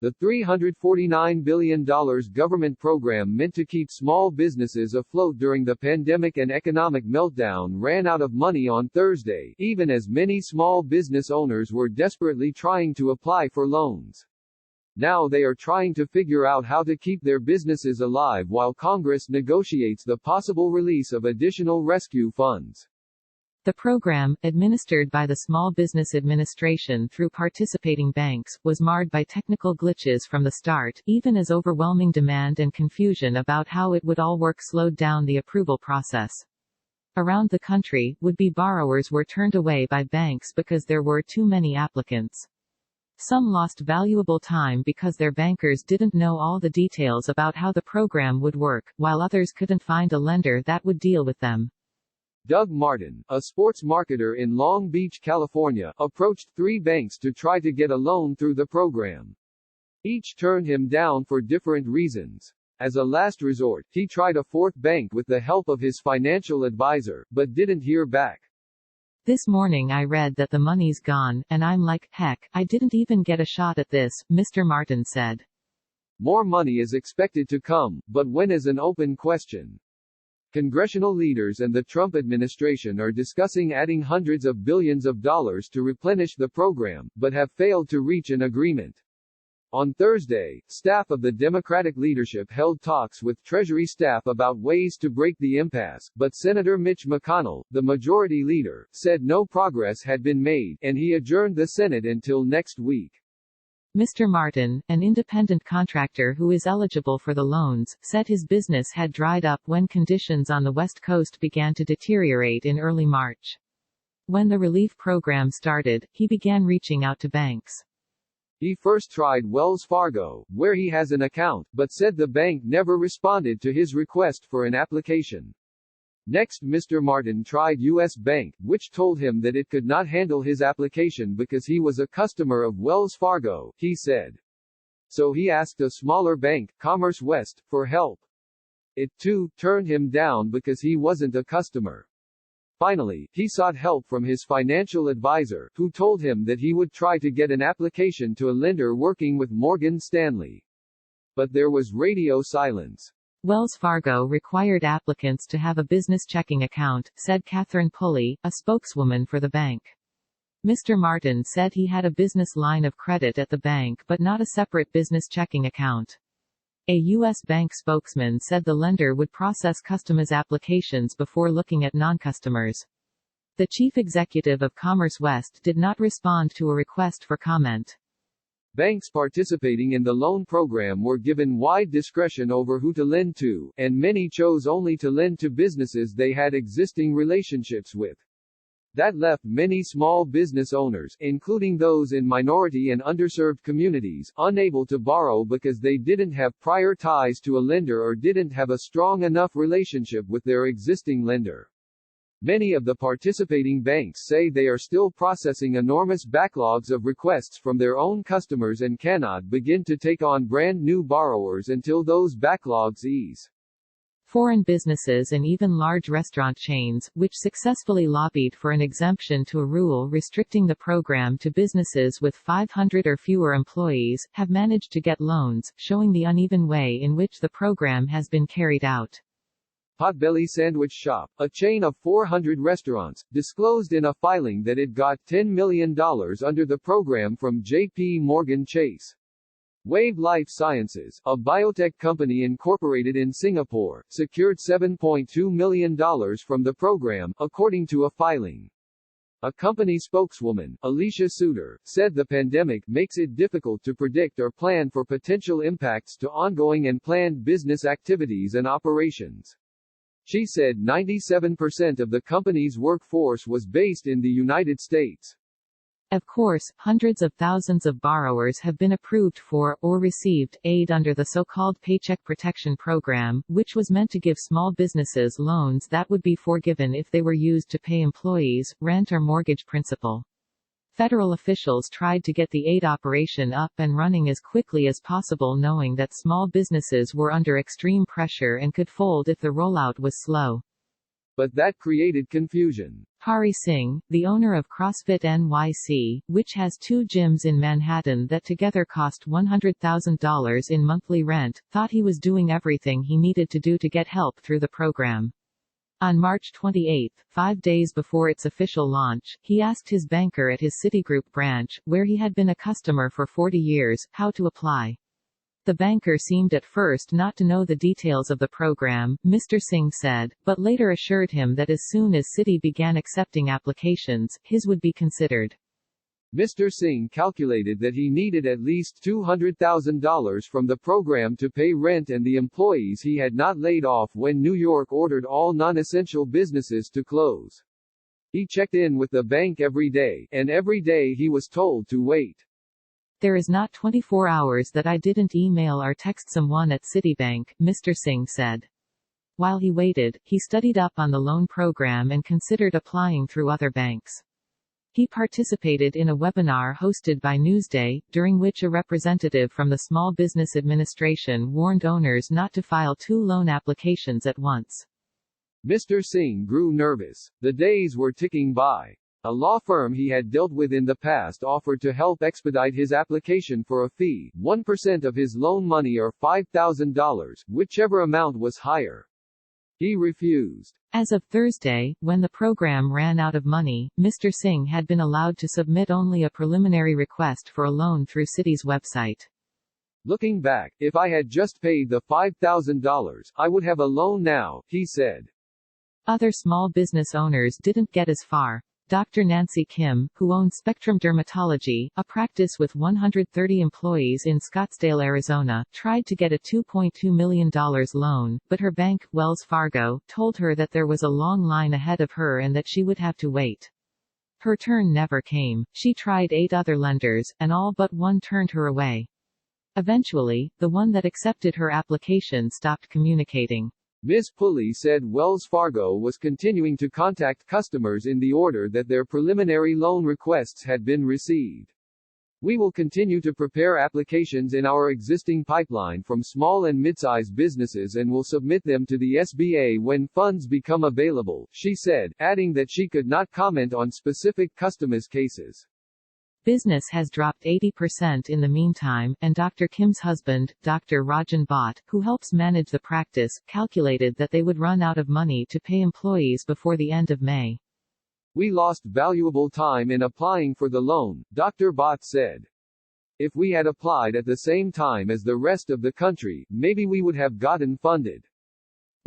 The $349 billion government program meant to keep small businesses afloat during the pandemic and economic meltdown ran out of money on Thursday, even as many small business owners were desperately trying to apply for loans. Now they are trying to figure out how to keep their businesses alive while Congress negotiates the possible release of additional rescue funds. The program, administered by the Small Business Administration through participating banks, was marred by technical glitches from the start, even as overwhelming demand and confusion about how it would all work slowed down the approval process. Around the country, would-be borrowers were turned away by banks because there were too many applicants. Some lost valuable time because their bankers didn't know all the details about how the program would work, while others couldn't find a lender that would deal with them. Doug Martin, a sports marketer in Long Beach, California, approached 3 banks to try to get a loan through the program. Each turned him down for different reasons. As a last resort, he tried a 4th bank with the help of his financial advisor, but didn't hear back. This morning I read that the money's gone, and I'm like, heck, I didn't even get a shot at this, Mr. Martin said. More money is expected to come, but when is an open question. Congressional leaders and the Trump administration are discussing adding hundreds of billions of dollars to replenish the program, but have failed to reach an agreement. On Thursday, staff of the Democratic leadership held talks with Treasury staff about ways to break the impasse, but Senator Mitch McConnell, the majority leader, said no progress had been made, and he adjourned the Senate until next week. Mr. Martin, an independent contractor who is eligible for the loans, said his business had dried up when conditions on the West Coast began to deteriorate in early March. When the relief program started, he began reaching out to banks. He first tried Wells Fargo, where he has an account, but said the bank never responded to his request for an application. Next, Mr. Martin tried U.S. Bank, which told him that it could not handle his application because he was a customer of Wells Fargo, he said. So he asked a smaller bank, Commerce West, for help. It, too, turned him down because he wasn't a customer. Finally, he sought help from his financial advisor, who told him that he would try to get an application to a lender working with Morgan Stanley. But there was radio silence. Wells Fargo required applicants to have a business checking account, said Catherine Pulley, a spokeswoman for the bank. Mr. Martin said he had a business line of credit at the bank but not a separate business checking account. A U.S. bank spokesman said the lender would process customers' applications before looking at non-customers. The chief executive of Commerce West did not respond to a request for comment. Banks participating in the loan program were given wide discretion over who to lend to, and many chose only to lend to businesses they had existing relationships with. That left many small business owners, including those in minority and underserved communities, unable to borrow because they didn't have prior ties to a lender or didn't have a strong enough relationship with their existing lender. Many of the participating banks say they are still processing enormous backlogs of requests from their own customers and cannot begin to take on brand new borrowers until those backlogs ease. Foreign businesses and even large restaurant chains, which successfully lobbied for an exemption to a rule restricting the program to businesses with 500 or fewer employees, have managed to get loans, showing the uneven way in which the program has been carried out. Potbelly Sandwich Shop, a chain of 400 restaurants, disclosed in a filing that it got $10 million under the program from J.P. Morgan Chase. Wave Life Sciences, a biotech company incorporated in Singapore, secured $7.2 million from the program, according to a filing. A company spokeswoman, Alicia Suter, said the pandemic makes it difficult to predict or plan for potential impacts to ongoing and planned business activities and operations. She said 97% of the company's workforce was based in the United States. Of course, hundreds of thousands of borrowers have been approved for, or received, aid under the so-called Paycheck Protection Program, which was meant to give small businesses loans that would be forgiven if they were used to pay employees, rent or mortgage principal. Federal officials tried to get the aid operation up and running as quickly as possible, knowing that small businesses were under extreme pressure and could fold if the rollout was slow. But that created confusion. Hari Singh, the owner of CrossFit NYC, which has 2 gyms in Manhattan that together cost $100,000 in monthly rent, thought he was doing everything he needed to do to get help through the program. On March 28, 5 days before its official launch, he asked his banker at his Citigroup branch, where he had been a customer for 40 years, how to apply. The banker seemed at first not to know the details of the program, Mr. Singh said, but later assured him that as soon as Citi began accepting applications, his would be considered. Mr. Singh calculated that he needed at least $200,000 from the program to pay rent and the employees he had not laid off when New York ordered all non-essential businesses to close. He checked in with the bank every day, and every day he was told to wait. There is not 24 hours that I didn't email or text someone at Citibank, Mr. Singh said. While he waited, he studied up on the loan program and considered applying through other banks. He participated in a webinar hosted by Newsday, during which a representative from the Small Business Administration warned owners not to file 2 loan applications at once. Mr. Singh grew nervous. The days were ticking by. A law firm he had dealt with in the past offered to help expedite his application for a fee, 1% of his loan money or $5,000, whichever amount was higher. He refused. As of Thursday, when the program ran out of money, Mr. Singh had been allowed to submit only a preliminary request for a loan through Citi's website. Looking back, if I had just paid the $5,000, I would have a loan now, he said. Other small business owners didn't get as far. Dr. Nancy Kim, who owns Spectrum Dermatology, a practice with 130 employees in Scottsdale, Arizona, tried to get a $2.2 million loan, but her bank, Wells Fargo, told her that there was a long line ahead of her and that she would have to wait. Her turn never came. She tried 8 other lenders, and all but one turned her away. Eventually, the one that accepted her application stopped communicating. Ms. Pulley said Wells Fargo was continuing to contact customers in the order that their preliminary loan requests had been received. We will continue to prepare applications in our existing pipeline from small and mid-sized businesses and will submit them to the SBA when funds become available, she said, adding that she could not comment on specific customers' cases. Business has dropped 80% in the meantime, and Dr. Kim's husband, Dr. Rajan Bhatt, who helps manage the practice, calculated that they would run out of money to pay employees before the end of May. We lost valuable time in applying for the loan, Dr. Bhatt said. If we had applied at the same time as the rest of the country, maybe we would have gotten funded.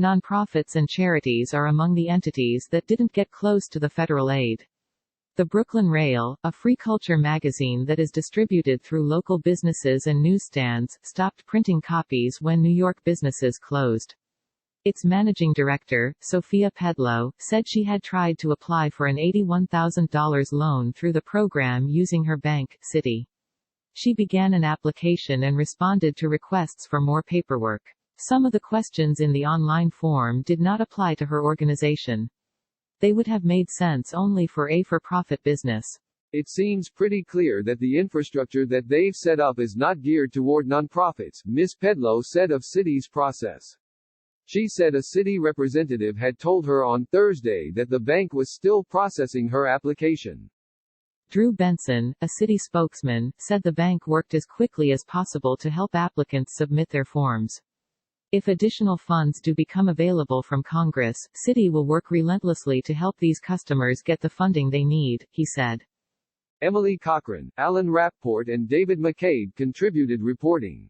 Nonprofits and charities are among the entities that didn't get close to the federal aid. The Brooklyn Rail, a free culture magazine that is distributed through local businesses and newsstands, stopped printing copies when New York businesses closed. Its managing director, Sophia Pedlow, said she had tried to apply for an $81,000 loan through the program using her bank, Citi. She began an application and responded to requests for more paperwork. Some of the questions in the online form did not apply to her organization. They would have made sense only for a for-profit business. It seems pretty clear that the infrastructure that they've set up is not geared toward nonprofits, Ms. Pedlow said of Citi's process. She said a Citi representative had told her on Thursday that the bank was still processing her application. Drew Benson, a Citi spokesman, said the bank worked as quickly as possible to help applicants submit their forms. If additional funds do become available from Congress, Citi will work relentlessly to help these customers get the funding they need, he said. Emily Cochran, Alan Rappaport and David McCabe contributed reporting.